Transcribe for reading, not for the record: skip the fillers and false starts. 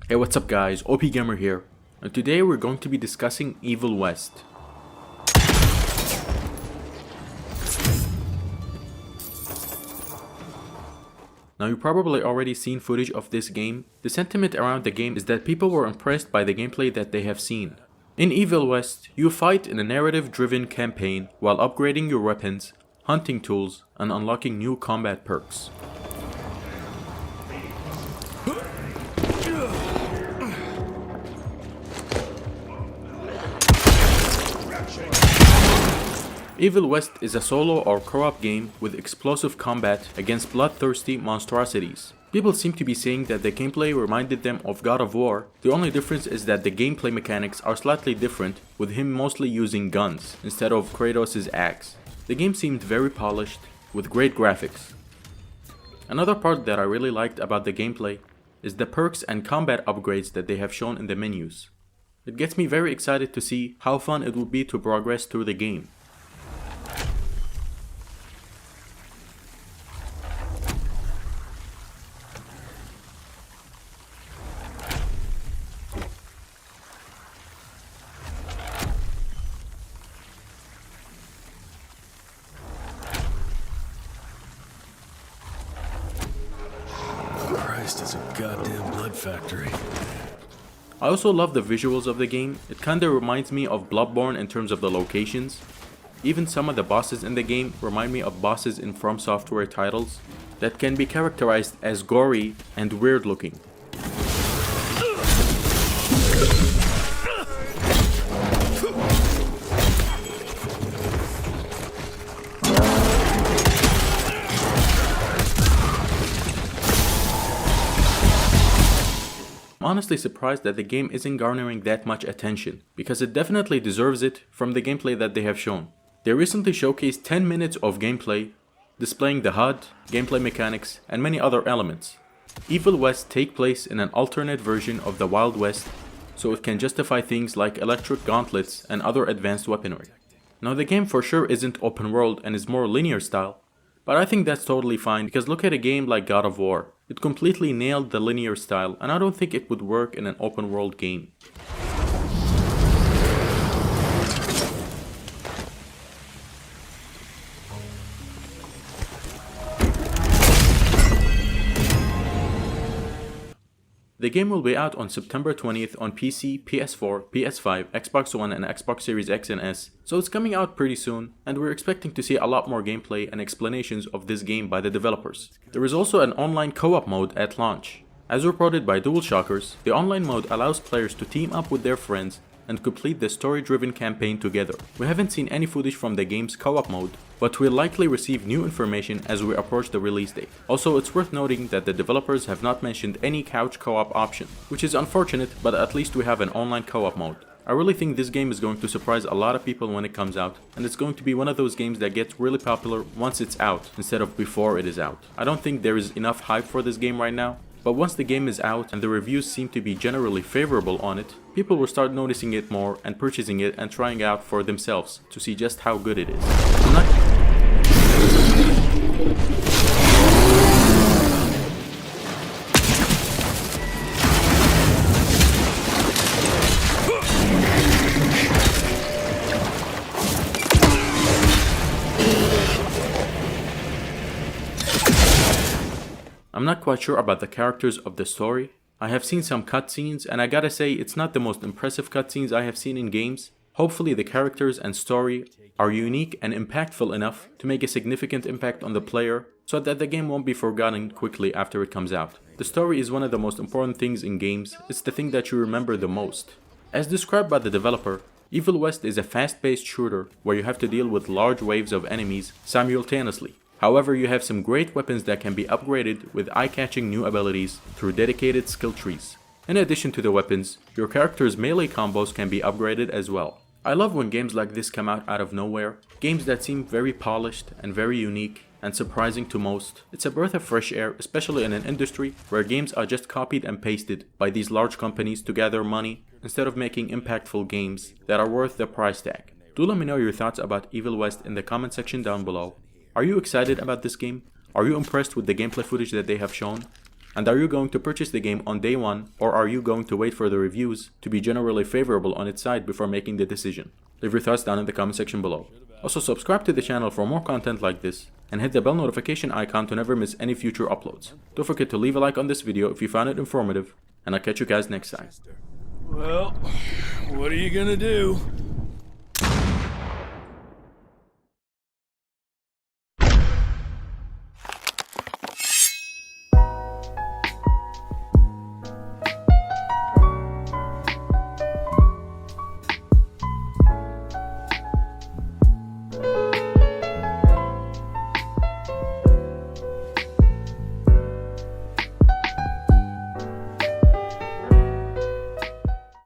Hey, what's up guys, OP Gamer here, and today we're going to be discussing Evil West. Now you've probably already seen footage of this game. The sentiment around the game is that people were impressed by the gameplay that they have seen. In Evil West, you fight in a narrative-driven campaign while upgrading your weapons, hunting tools, and unlocking new combat perks. Evil West is a solo or co-op game with explosive combat against bloodthirsty monstrosities. People seem to be saying that the gameplay reminded them of God of War. The only difference is that the gameplay mechanics are slightly different, with him mostly using guns instead of Kratos' axe. The game seemed very polished, with great graphics. Another part that I really liked about the gameplay is the perks and combat upgrades that they have shown in the menus. It gets me very excited to see how fun it would be to progress through the game. Christ, it's a goddamn blood factory. I also love the visuals of the game. It kinda reminds me of Bloodborne in terms of the locations. Even some of the bosses in the game remind me of bosses in From Software titles that can be characterized as gory and weird looking. I'm honestly surprised that the game isn't garnering that much attention, because it definitely deserves it from the gameplay that they have shown. They recently showcased 10 minutes of gameplay, displaying the HUD, gameplay mechanics, and many other elements. Evil West take place in an alternate version of the Wild West, so it can justify things like electric gauntlets and other advanced weaponry. Now the game for sure isn't open world and is more linear style, but I think that's totally fine because look at a game like God of War. It completely nailed the linear style, and I don't think it would work in an open world game. The game will be out on September 20th on PC, PS4, PS5, Xbox One and Xbox Series X and S, so it's coming out pretty soon, and we're expecting to see a lot more gameplay and explanations of this game by the developers. There is also an online co-op mode at launch. As reported by DualShockers, the online mode allows players to team up with their friends and complete the story-driven campaign together. We haven't seen any footage from the game's co-op mode, but we'll likely receive new information as we approach the release date. Also, it's worth noting that the developers have not mentioned any couch co-op option, which is unfortunate, but at least we have an online co-op mode. I really think this game is going to surprise a lot of people when it comes out, and it's going to be one of those games that gets really popular once it's out, instead of before it is out. I don't think there is enough hype for this game right now, but once the game is out and the reviews seem to be generally favorable on it, people will start noticing it more and purchasing it and trying out for themselves to see just how good it is. I'm not quite sure about the characters of the story. I have seen some cutscenes, and I gotta say it's not the most impressive cutscenes I have seen in games. Hopefully the characters and story are unique and impactful enough to make a significant impact on the player so that the game won't be forgotten quickly after it comes out. The story is one of the most important things in games. It's the thing that you remember the most. As described by the developer, Evil West is a fast-paced shooter where you have to deal with large waves of enemies simultaneously. However, you have some great weapons that can be upgraded with eye-catching new abilities through dedicated skill trees. In addition to the weapons, your character's melee combos can be upgraded as well. I love when games like this come out of nowhere, games that seem very polished and very unique and surprising to most. It's a breath of fresh air, especially in an industry where games are just copied and pasted by these large companies to gather money instead of making impactful games that are worth the price tag. Do let me know your thoughts about Evil West in the comment section down below. Are you excited about this game? Are you impressed with the gameplay footage that they have shown? And are you going to purchase the game on day one, or are you going to wait for the reviews to be generally favorable on its side before making the decision? Leave your thoughts down in the comment section below. Also subscribe to the channel for more content like this, and hit the bell notification icon to never miss any future uploads. Don't forget to leave a like on this video if you found it informative, and I'll catch you guys next time. Well, what are you gonna do?